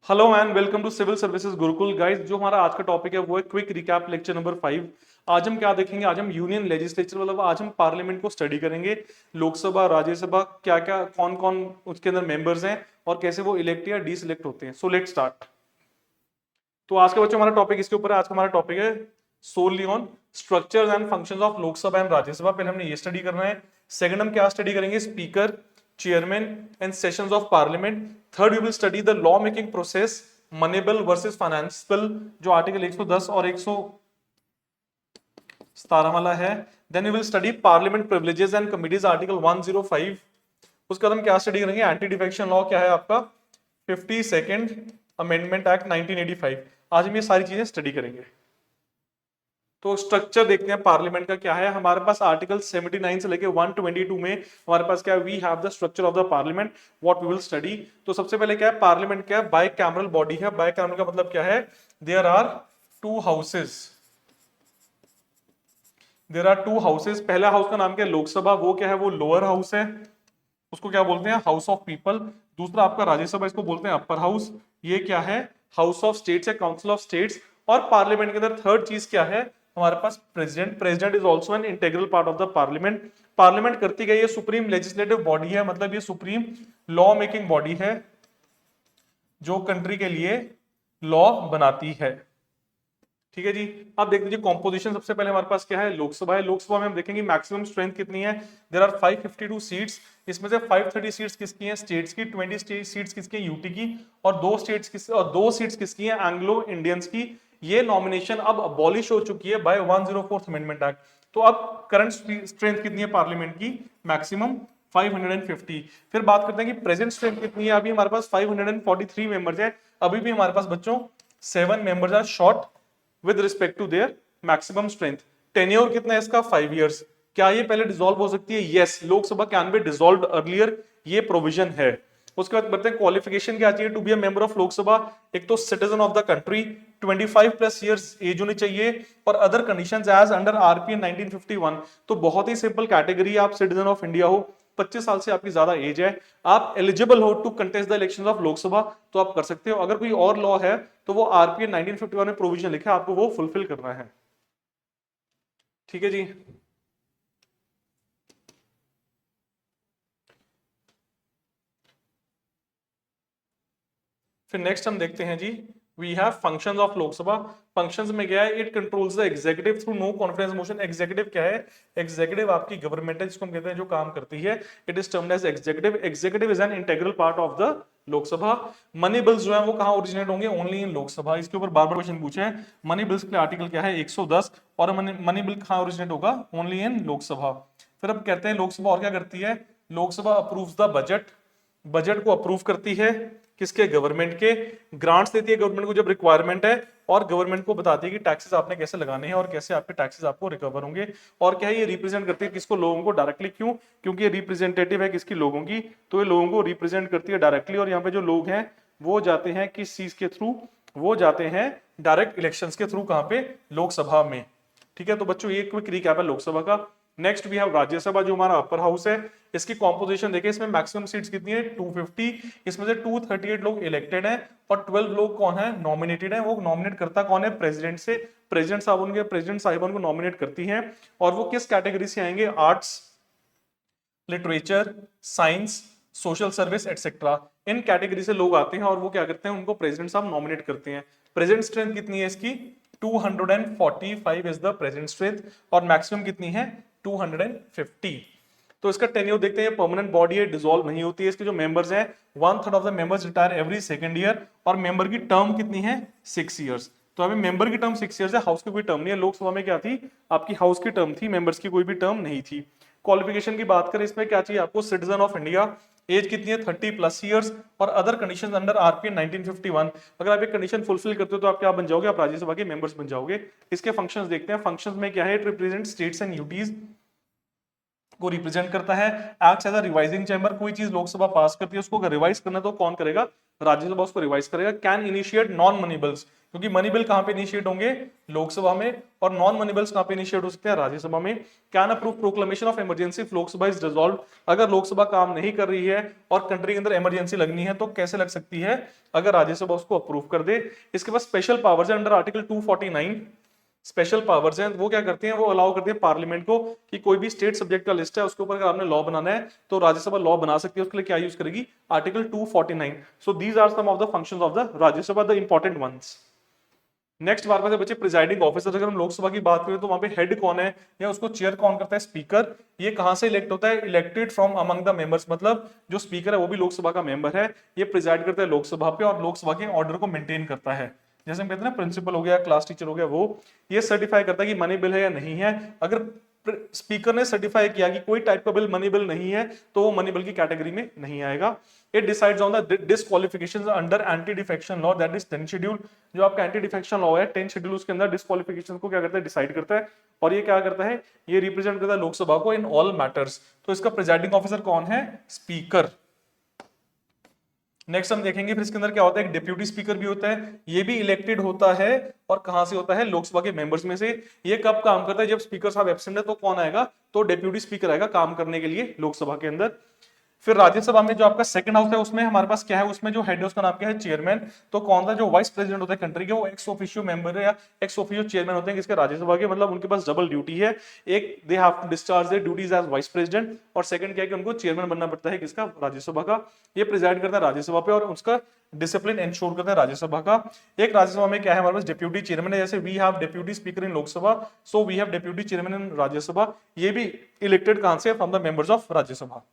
Hello and welcome to civil services Gurukul guys. जो हमारा आज का टॉपिक है वो है क्विक रिकैप लेक्चर नंबर 5। आज हम क्या देखेंगे? आज हम यूनियन लेजिस्लेचर मतलब आज हम पार्लियामेंट को स्टडी करेंगे। लोकसभा, राज्यसभा, क्या क्या कौन कौन उसके अंदर मेंबर्स हैं और कैसे वो इलेक्ट या डिसइलेक्ट होते हैं। So let start. तो आज के बच्चों हमारा टॉपिक इसके ऊपर है। आज का हमारा टॉपिक है solely on structures and functions of Lok Sabha and Rajya Sabha. पहले हमने ये स्टडी करना है। सेकंड हम क्या स्टडी करेंगे? Speaker, chairman and sessions of parliament. Third we will study the law making process, money bill versus finance bill, जो आर्टिकल 110 और 117 वाला है। Then we will study parliament privileges and committees, article 105। उसके बाद हम क्या स्टडी करेंगे? एंटी डिफेक्शन लॉ क्या है आपका? 52nd amendment act 1985। आज हम ये सारी चीजें स्टडी करेंगे। तो स्ट्रक्चर देखते हैं पार्लियामेंट का क्या है। हमारे पास आर्टिकल 79 से लेके 122 में हमारे पास क्या है? We have the structure of the parliament, what we will study. तो सबसे पहले क्या है? पार्लियामेंट क्या है? बाय कैमरल बॉडी है। बाय कैमरल का मतलब क्या है? There are two houses. There are two houses. पहला हाउस का नाम क्या है? लोकसभा। वो क्या है? वो लोअर हाउस है, उसको क्या बोलते हैं? House of people. दूसरा आपका राज्यसभा, इसको बोलते हैं अपर हाउस। ये क्या है? हाउस ऑफ स्टेट्स है, काउंसिल ऑफ स्टेट्स। और पार्लियामेंट के अंदर थर्ड चीज क्या है? हमारे पास president. President is also an integral part of the parliament. Parliament करती गई ये सुप्रीम लेजिस्लेटिव बॉडी है, मतलब ये सुप्रीम लॉ मेकिंग बॉडी है जो कंट्री के लिए लॉ बनाती है। ठीक है जी। अब देख लीजिए कॉम्पोजिशन। सबसे पहले हमारे पास क्या है? लोकसभा है। लोकसभा में हम देखेंगे मैक्सिमम स्ट्रेंथ कितनी है। There are 552 seats. इसमें से 530 सीट्स किसकी हैं? स्टेट्स की। 20 सीट्स किसकी हैं? यूटी की। और दो सीट्स किसकी हैं? एंग्लो इंडियंस की। ये नॉमिनेशन अब अबॉलिश हो चुकी है बाय 104th अमेंडमेंट एक्ट। तो अब करंट स्ट्रेंथ कितनी है पार्लियामेंट की? मैक्सिमम 550। फिर बात करते हैं कि प्रेजेंट स्ट्रेंथ कितनी है। अभी हमारे पास 543 मेंबर्स है। अभी भी हमारे पास बच्चों 7 members are short with respect to their maximum strength. Tenure कितना है इसका? 5 इयर्स। क्या ये पहले डिसॉल्व हो सकती है? Yes, Lok Sabha can be dissolved earlier, ये प्रोविजन है। उसके बाद बढ़ते हैं क्वालिफिकेशन क्या चाहिए to be a member of Lok Sabha. एक तो citizen of the country, 25 plus years age होनी चाहिए, और other conditions as under RPA 1951। तो बहुत ही सिंपल कैटेगरी, आप सिटीजन ऑफ इंडिया हो, 25 साल से आपकी ज्यादा एज है, आप एलिजिबल हो to contest the elections of Lok Sabha, तो आप कर सकते हो। अगर कोई और लॉ है तो वो आरपीएन 1951 में प्रोविजन लिखा है, आपको वो फुलफिल करना है। ठीक है जी। फिर नेक्स्ट हम देखते हैं जी, we have functions of Lok Sabha. Functions में क्या है? It controls the executive through no confidence motion. Executive क्या है? एग्जीक्यूटिव आपकी गवर्नमेंट है, जिसको हम कहते हैं जो काम करती है, it is termed as executive. Executive is an integral part of the Lok Sabha. Money bills जो है वो कहां ओरिजिनेट होंगे? Only in Lok Sabha. इसके ऊपर बार बार क्वेश्चन पूछे हैं। मनी बिल्स के लिए आर्टिकल क्या है? 110। और मनी बिल कहां ओरिजिनेट होगा? Only in Lok Sabha. फिर अब कहते हैं लोकसभा और क्या करती है? Lok Sabha approves the budget. Budget को अप्रूव करती है किसके? गवर्नमेंट के। ग्रांट्स देती है गवर्नमेंट को जब रिक्वायरमेंट है, और गवर्नमेंट को बताती है कि टैक्सेस आपने कैसे लगाने हैं और कैसे आपके टैक्सेस आपको रिकवर होंगे। और क्या है? ये रिप्रेजेंट करती है किसको? लोगों को डायरेक्टली। क्यों? क्योंकि ये रिप्रेजेंटेटिव है किसकी? लोगों की। तो ये लोगों को रिप्रेजेंट करती है डायरेक्टली। और यहाँ पे जो लोग हैं वो जाते हैं किस चीज के थ्रू? वो जाते हैं डायरेक्ट इलेक्शंस के थ्रू। कहां पे? लोकसभा में। ठीक है, तो बच्चों ये क्विक रिकैप है लोकसभा का। नेक्स्ट वी हैव राज्यसभा, जो हमारा अपर हाउस है। इसकी कॉम्पोजिशन देखिए, इसमें मैक्सिमम सीट्स कितनी है? 250। इसमें से 238 लोग इलेक्टेड हैं और 12 लोग कौन है? नॉमिनेटेड है। वो नॉमिनेट करता कौन है? प्रेसिडेंट से। प्रेसिडेंट साहिबान को नॉमिनेट करती हैं। और वो किस कैटेगरी से आएंगे? Arts, literature, science, social service etcetera. इन कैटेगरी से लोग आते हैं और वो क्या करते हैं? उनको प्रेसिडेंट साहब नॉमिनेट करते हैं। प्रेजेंट स्ट्रेंथ कितनी है इसकी? 245 इज द प्रेजेंट स्ट्रेंथ। और मैक्सिमम कितनी है? 250। तो इसका टेन्योर देखते हैं। परमानेंट बॉडी है, डिसॉल्व नहीं होती है। इसके जो मेंबर्स हैं, 1/3 of the members retire every second year. और मेंबर की टर्म कितनी है? 6 इयर्स। तो अभी मेंबर की टर्म 6 इयर्स है, हाउस की कोई टर्म नहीं है। लोकसभा में क्या थी? आपकी हाउस की टर्म थी, मेंबर्स की कोई भी टर्म नहीं थी। क्वालिफिकेशन की बात करें, इसमें क्या चाहिए आपको? Citizen of India. एज कितनी है? 30 प्लस ईयर्स। और अदर कंडीशंस अंडर आरपीएन 1951। अगर आप ये कंडीशन फुलफिल करते हो तो आप क्या बन जाओगे? आप राज्यसभा के मेंबर्स बन जाओगे। इसके फंक्शंस देखते हैं। फंक्शंस में क्या है? It represent states and UTs को रिप्रेजेंट करता है। Acts as a revising chamber. कोई चीज लोकसभा पास करती है, उसको अगर रिवाइज करना तो कौन करेगा? राज्यसभा उसको रिवाइज करेगा। Can initiate non money bills, क्योंकि मनी बिल कहां पे इनिशिएट होंगे, लोकसभा में, और नॉन मनी बिल्स कहां पे इनिशिएट हो सकते हैं, राज्यसभा में। Can approve proclamation of emergency if Lok Sabha is dissolved, अगर लोकसभा काम नहीं कर रही है और कंट्री के अंदर इमरजेंसी लगनी है तो कैसे लग सकती है, अगर राज्यसभा उसको अप्रूव कर दे। इसके पास स्पेशल पावर्स है अंडर आर्टिकल 249, स्पेशल पावर्स हैं, वो क्या करते हैं, वो अलाउ करते हैं पार्लियामेंट को कि कोई भी स्टेट सब्जेक्ट का लिस्ट है उसके ऊपर अगर आपने लॉ बनाना है तो राज्यसभा लॉ बना सकती है, उसके लिए क्या यूज करेगी, article 249। So these are some of the functions of the Rajya Sabha, the important ones. Next हमारे पास बच्चे प्रिजाइडिंग ऑफिसर, अगर हम लोकसभा की बात करें तो वहां पे हेड कौन है या उसको चेयर कौन करता है, स्पीकर। ये कहां से इलेक्ट होता है, elected from among the members, मतलब जो स्पीकर है वो भी लोकसभा का मेंबर है, ये प्रिजाइड करता है लोकसभा पे और लोकसभा के ऑर्डर को मेंटेन करता है। जैसे हम कहते हैं ना, प्रिंसिपल हो गया, क्लास टीचर हो गया, वो ये सर्टिफाई करता है कि मनी बिल है या नहीं है। अगर स्पीकर ने सर्टिफाई किया कि कोई टाइप का बिल मनी बिल नहीं है तो वो मनी बिल की कैटेगरी में नहीं आएगा। It decides on the disqualifications under anti defection law, that is 10 schedule. जो आपका एंटी डिफेक्शन लॉ है 10 शेड्यूल, उसके अंदर डिस्क्वालिफिकेशन को क्या करता है, डिसाइड करता है। और ये क्या करता है, ये रिप्रेजेंट करता है लोकसभा को इन ऑल मैटर्स। तो इसका प्रिजाइडिंग ऑफिसर कौन है, स्पीकर। नेक्स्ट हम देखेंगे फिर इसके अंदर क्या होता है, एक डिप्यूटी स्पीकर भी होता है, ये भी इलेक्टेड होता है और कहां से होता है, लोकसभा के मेंबर्स में से। ये कब काम करता है, जब स्पीकर साहब एब्सेंट है तो कौन आएगा, तो डिप्यूटी स्पीकर आएगा काम करने के लिए लोकसभा के अंदर। फिर राज्यसभा में जो आपका सेकंड हाउस है उसमें हमारे पास क्या है, उसमें जो हेड है उसका नाम क्या है, चेयरमैन। तो कौन सा, जो वाइस प्रेसिडेंट होता है कंट्री के, वो एक्स ऑफिशियो मेंबर है या एक्स ऑफिशियो चेयरमैन होते हैं किसके, राज्यसभा के। मतलब उनके पास डबल ड्यूटी है, एक they have to discharge their duties as vice president, और सेकंड क्या है कि उनको चेयरमैन बनना पड़ता है किसका, राज्यसभा का। ये प्रिजाइड करता है राज्यसभा पे और उसका डिसिप्लिन इंश्योर करता है राज्यसभा का। एक राज्यसभा में क्या है हमारे पास, डिप्यूटी चेयरमैन है, जैसे we have deputy speaker in Lok Sabha, so we have deputy chairman in Rajya Sabha. ये भी इलेक्टेड कहां से, from the members of Rajya Sabha.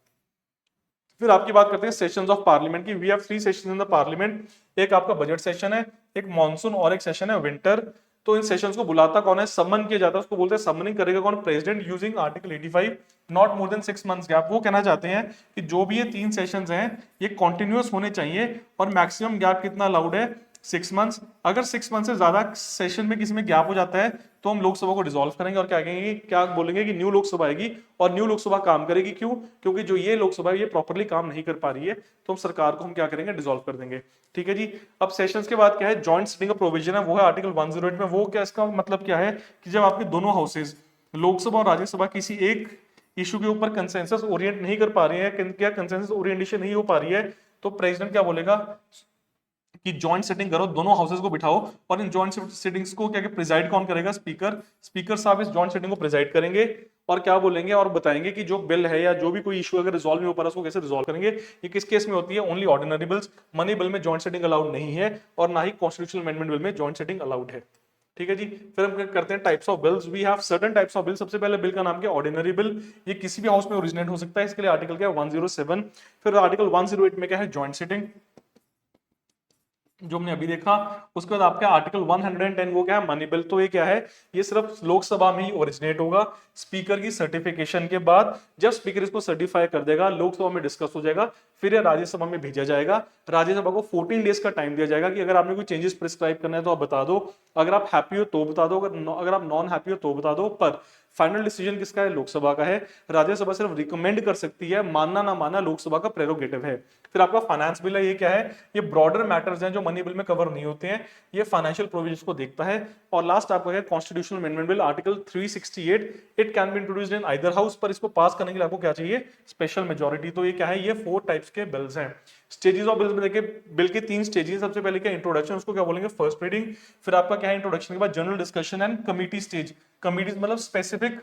फिर आपकी बात करते हैं सेशंस ऑफ पार्लियामेंट की। We have 3 sessions in the parliament, एक आपका बजट सेशन है, एक मॉनसून और एक सेशन है विंटर। तो इन सेशंस को बुलाता कौन है, समन किया जाता है, उसको बोलते हैं समनिंग करेगा कौन, president, using article 85, not more than 6 months gap. वो कहना चाहते हैं कि जो भी ये 3 सेशंस हैं ये कॉन्टिन्यूअस होने चाहिए और मैक्सिमम गैप कितना अलाउड है, 6 मंथ्स। अगर 6 मंथ से ज्यादा सेशन में किसी में गैप हो जाता है तो हम लोकसभा को डिसॉल्व करेंगे और क्या कहेंगे, क्या बोलेंगे कि न्यू लोकसभा आएगी और न्यू लोकसभा काम करेगी। क्यों, क्योंकि जो ये लोकसभा है ये प्रॉपर्ली काम नहीं कर पा रही है, तो हम सरकार को हम क्या करेंगे, डिसॉल्व कर देंगे। ठीक है जी। अब सेशंस के बाद क्या है, जॉइंट सिटिंग का प्रोविजन है, वो है आर्टिकल 108 में। वो क्या, इसका मतलब क्या है कि जब आपके दोनों हाउसेज लोकसभा और राज्यसभा किसी एक इशू के ऊपर कंसेंसस ओरिएंट नहीं कर पा रही है, क्या कंसेंसस ओरिएंटेशन नहीं हो पा रही है, तो प्रेसिडेंट क्या बोलेगा कि जॉइंट सेटिंग करो, दोनों हाउसेस को बिठाओ और इन जॉइंट सेटिंग्स को क्या प्रिजाइड कौन करेगा, स्पीकर। स्पीकर साहब इस जॉइंट सेटिंग को प्रिजाइड करेंगे और क्या बोलेंगे और बताएंगे कि जो बिल है या जो भी कोई इशू अगर रिजॉल्व नहीं हो पा रहा उसको कैसे रिजॉल्व करेंगे। ये किस केस में होती है, only ordinary bills. Money bill में जॉइंट सेटिंग अलाउड नहीं है और ना ही कॉन्स्टिट्यूशनल अमेंडमेंट बिल में जॉइंट सेटिंग अलाउड है। ठीक है जी। फिर हम करते हैं types of bills. We have certain types of bill. सबसे पहले बिल का नाम क्या है, ऑर्डिनरी बिल। ये किसी भी हाउस में ओरिजिनेट हो सकता है, इसके लिए आर्टिकल क्या है, 107। फिर आर्टिकल 108 में क्या है, जॉइंट सेटिंग, जो हमने अभी देखा। उसके बाद आपका आर्टिकल 110 वो क्या है, मनी बिल। तो ये क्या है, ये सिर्फ लोकसभा में ही ओरिजिनेट होगा स्पीकर की सर्टिफिकेशन के बाद। जब स्पीकर इसको सर्टिफाई कर देगा, लोकसभा में डिस्कस हो जाएगा, फिर ये राज्यसभा में भेजा जाएगा। राज्यसभा को 14 डेज का टाइम दिया जाएगा कि अगर आपने कोई चेंजेस प्रिस्क्राइब करना है तो आप बता दो, अगर आप हैप्पी हो तो बता दो, अगर आप नॉन हैप्पी हो तो बता दो। पर फाइनल डिसीजन किसका है, लोकसभा का है। राज्यसभा सिर्फ रिकमेंड कर सकती है, मानना ना मानना लोकसभा का प्रेरोगेटिव है। फिर आपका फाइनेंस बिल है, ये क्या है, ये ब्रॉडर मैटर्स हैं जो मनी बिल में कवर नहीं होते हैं, ये फाइनेंशियल प्रोविजंस को देखता है। और लास्ट आपका है constitutional amendment bill, article 368। It can be introduced in either house, पर इसको पास करने के लिए आपको क्या चाहिए, स्पेशल मेजॉरिटी। तो ये क्या है, ये 4 टाइप्स के बिल्स हैं। स्टेजेस ऑफ बिल्स में देखिए, बिल के 3 स्टेजेस। सबसे पहले क्या, इंट्रोडक्शन, उसको क्या बोलेंगे, फर्स्ट रीडिंग। फिर आपका क्या है, इंट्रोडक्शन के बाद general discussion and committee stage. Committees मतलब स्पेसिफिक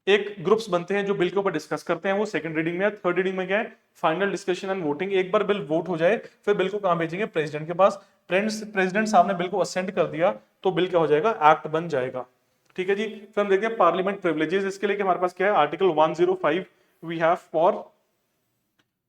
एक ग्रुप्स बनते हैं जो बिल के ऊपर डिस्कस करते हैं, वो सेकंड रीडिंग में है। थर्ड रीडिंग में क्या है, फाइनल डिस्कशन एंड वोटिंग। एक बार बिल वोट हो जाए फिर बिल को कहां भेजेंगे, प्रेसिडेंट के पास। प्रेसिडेंट साहब ने बिल को असेंट कर दिया तो बिल क्या हो जाएगा, एक्ट बन जाएगा। ठीक है जी। फिर हम देखते हैं पार्लियामेंट प्रिविलेजेस। इसके लिए हमारे पास क्या है, article 105 we have for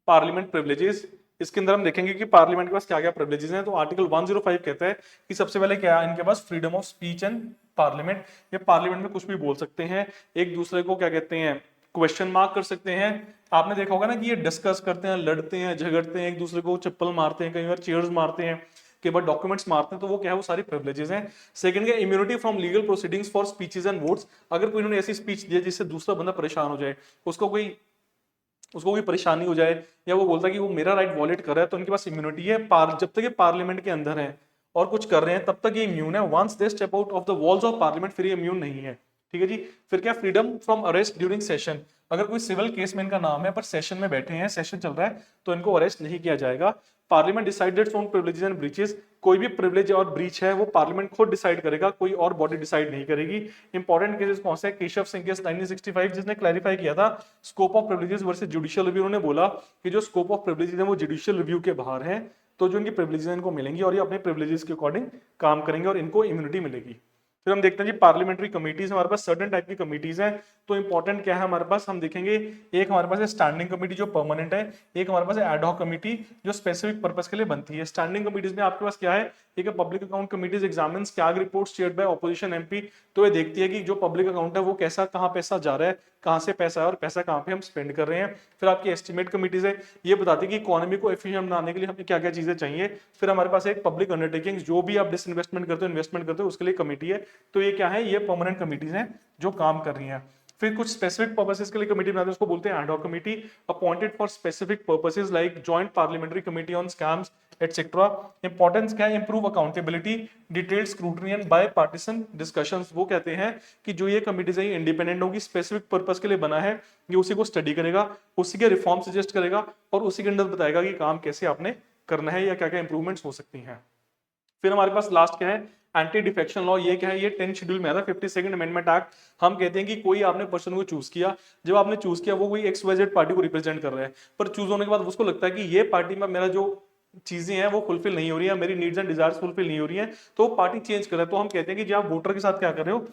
parliament privileges. इसके अंदर हम देखेंगे कि पार्लियामेंट के पास क्या क्या प्रिविलेजेस हैं। तो आर्टिकल 105 कहता है कि सबसे पहले क्या है, इनके पास freedom of speech and parliament. ये पार्लियामेंट में कुछ भी बोल सकते हैं, एक दूसरे को क्या कहते हैं, क्वेश्चन मार्क कर सकते हैं। आपने देखा होगा ना कि ये डिस्कस करते हैं, लड़ते हैं, झगड़ते हैं, एक दूसरे को चप्पल मारते हैं, कई बार चेयर्स मारते हैं, कई बार डॉक्यूमेंट्स मारते हैं। तो वो क्या है, वो सारी प्रिविलेजेस हैं। सेकंड क्या, immunity from legal proceedings for speeches and votes. अगर कोई इन्होंने ऐसी स्पीच दी जिससे दूसरा बंदा परेशान हो जाए, उसको कोई उसको कोई परेशानी हो जाए या वो बोलता है कि वो मेरा राइट वॉलेट कर रहा है, तो उनके पास इम्यूनिटी है। जब तक ये पार्लियामेंट के अंदर है और कुछ कर रहे हैं तब तक ये इम्यून है। Once they step out of the walls of parliament फिर ये इम्यून नहीं है। ठीक है जी। फिर क्या, freedom from arrest during session. अगर कोई सिविल केस में इनका नाम है पर सेशन में बैठे हैं, सेशन चल रहा है, तो इनको अरेस्ट नहीं किया जाएगा। Parliament decided on privileges and breaches. कोई भी प्रिविलेज और ब्रीच है वो पार्लियामेंट खुद डिसाइड करेगा, कोई और बॉडी डिसाइड नहीं करेगी। इंपॉर्टेंट केसेस कौन से हैं? केशव सिंह केस 1965, जिसने क्लैरिफाई किया था scope of privileges versus judicial review. उन्होंने बोला कि जो स्कोप ऑफ प्रिविलेजेस है वो जुडिशियल रिव्यू के बाहर है, तो जो इनकी प्रिविलेजेस इनको मिलेंगी और ये अपने प्रिविलेजेस के अकॉर्डिंग काम करेंगे और इनको इम्यूनिटी मिलेगी। फिर हम देखते हैं जी पार्लियामेंट्री कमिटीज। हमारे पास सर्टेन टाइप की कमिटीज हैं, तो इंपॉर्टेंट क्या है हमारे पास, हम देखेंगे एक हमारे पास है स्टैंडिंग कमेटी जो परमानेंट है, एक हमारे पास है एड हॉक कमेटी जो स्पेसिफिक पर्पस के लिए बनती है। स्टैंडिंग कमिटीज में आपके पास क्या है, एक public account committees examines CAG reports chaired by opposition MP. तो ये देखती है कि जो पब्लिक अकाउंट है वो कैसा, कहाँ पैसा जा रहा है, कहाँ से पैसा है और पैसा कहाँ पे हम स्पेंड कर रहे हैं। फिर आपकी एस्टिमेट कमिटीज है, ये बताती है कि इकोनॉमी को एफिशिएंट बनाने के लिए हमें क्या क्या चीजें चाहिए। फिर हमारे पास एक पब्लिक अंडरटेकिंग, जो भी आप डिसइन्वेस्टमेंट करते हो, इन्वेस्टमेंट करते हो, उसके लिए कमेटी है। तो ये क्या है, ये परमानेंट कमिटीज हैं जो काम कर रही हैं। फिर कुछ स्पेसिफिक पर्पसेस के लिए कमेटी बनाते हैं, उसको बोलते हैं ad hoc committee, appointed for specific purposes like joint parliamentary committee on scams etcetera. Importance क्या है, improve accountability, detailed scrutiny and bipartisan discussions. वो कहते हैं कि जो ये कमिटीज है ये इंडिपेंडेंट होगी, स्पेसिफिक पर्पस के लिए बना है, ये उसी को स्टडी करेगा, उसी के रिफॉर्म सजेस्ट करेगा और उसी के अंदर बताएगा कि काम कैसे आपने करना है या क्या क्या इंप्रूवमेंट्स हो सकती हैं। फिर हमारे पास लास्ट क्या है, एंटी डिफेक्शन लॉ। ये क्या है, ये 10 शेड्यूल में आता है, 52nd अमेंडमेंट एक्ट। हम कहते हैं कि कोई आपने पर्सन को चूज किया, जब आपने चूज किया वो कोई XYZ पार्टी को रिप्रेजेंट कर रहा है, पर चूज होने के बाद उसको लगता है कि ये पार्टी में मेरा जो चीजें हैं वो फुलफिल नहीं हो रही है, मेरी नीड्स एंड डिजायर्स फुलफिल नहीं हो रही हैं, तो पार्टी चेंज कर रहा है। तो हम कहते हैं कि जी आप वोटर के साथ क्या कर रहे हो,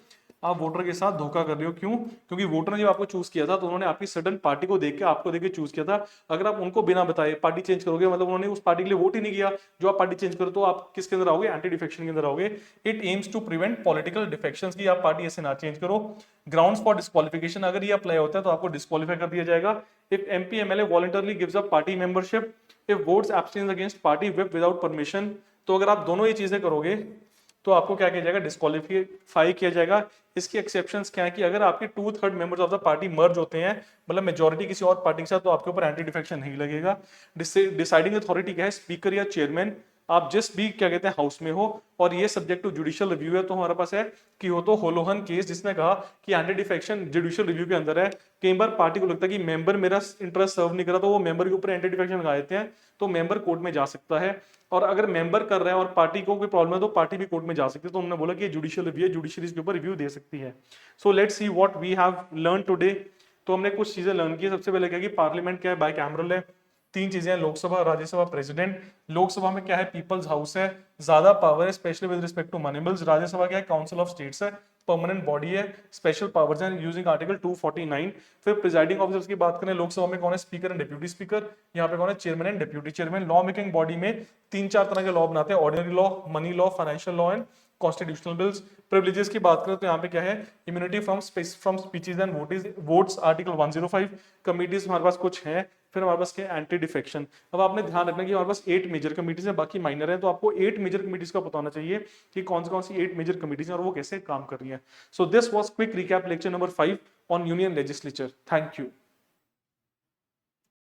आप वोटर के साथ धोखा कर रहे हो। क्यों? क्योंकि वोटर ने जब आपको चूज किया था तो उन्होंने आपकी सडन पार्टी को देख के, आपको देख के चूज किया था। अगर आप उनको बिना बताए पार्टी चेंज करोगे, मतलब उन्होंने उस पार्टी के लिए वोट ही नहीं किया, जो आप पार्टी चेंज करो, तो आप किसके अंदर आओगे, एंटी डिफेक्शन के अंदर आओगे। It aims to prevent political defections, की आप पार्टी ऐसे ना चेंज करो। ग्राउंड्स फॉर डिस्क्वालिफिकेशन, अगर ये अप्लाई होता है तो आपको डिस्क्वालीफाई कर दिया जाएगा। If MP MLA voluntarily gives up party membership, if votes abstains against party whip without permission. तो अगर आप दोनों ये चीजें करोगे तो आपको क्या किया जाएगा, डिस्क्वालीफाई किया जाएगा। इसकी एक्सेप्शंस क्या है कि अगर आपके 2/3 members of the party merge होते हैं, मतलब मेजॉरिटी किसी और पार्टी के साथ, तो आपके ऊपर एंटी डिफेक्शन नहीं लगेगा। डिसाइडिंग अथॉरिटी क्या है, स्पीकर या चेयरमैन, आप जिस भी क्या कहते हैं हाउस में हो, और ये सब्जेक्ट टू जुडिशियल रिव्यू है। तो हमारे पास है कि हो तो होलोहन केस, जिसने कहा कि एंटी डिफेक्शन जुडिशियल रिव्यू के अंदर है। कई बार पार्टी को लगता है कि मेंबर मेरा इंटरेस्ट सर्व नहीं कर रहा, तो वो मेंबर के ऊपर एंटी डिफेक्शन लगा देते हैं, तो मेंबर कोर्ट में जा सकता है। और अगर मेंबर कर रहा है और पार्टी को कोई प्रॉब्लम है तो पार्टी भी कोर्ट में जा सकती है। तो उन्होंने बोला कि ये जुडिशियल रिव्यू है, जुडिशरी के ऊपर रिव्यू दे सकती है। So let's see what we have learn today. तो हमने कुछ चीजें लर्न की। सबसे पहले क्या कि पार्लियामेंट क्या है, बाय कैमरल है। 3 चीजें हैं, लोकसभा, राज्यसभा, प्रेसिडेंट। लोकसभा में क्या है, पीपल्स हाउस है, ज्यादा पावर है specially with respect to money bills. Rajya Sabha क्या है, काउंसिल ऑफ स्टेट्स है, परमानेंट बॉडी है, स्पेशल पावर्स हैं यूजिंग आर्टिकल 249। फिर प्रिजाइडिंग ऑफिसर्स की बात करें, लोकसभा में कौन है, स्पीकर एंड डिप्यूटी स्पीकर। यहाँ पे कौन है, chairman and deputy chairman. Law making body में 3-4 तरह के लॉ बनाते हैं, ordinary law, money law, financial law and constitutional bills. Privileges की बात करें तो यहाँ पे क्या है, immunity from speeches and votes, article 105। Committees हमारे पास कुछ हैं। फिर हमारे पास क्या है, एंटी डिफेक्शन। अब आपने ध्यान रखना कि हमारे पास 8 मेजर कमिटीज हैं, बाकी माइनर हैं, तो आपको 8 मेजर कमिटीज का पता होना चाहिए कि कौन सी 8 मेजर कमिटीज हैं और वो कैसे काम कर रही हैं। So this was quick recap lecture number 5 on union legislature. Thank you.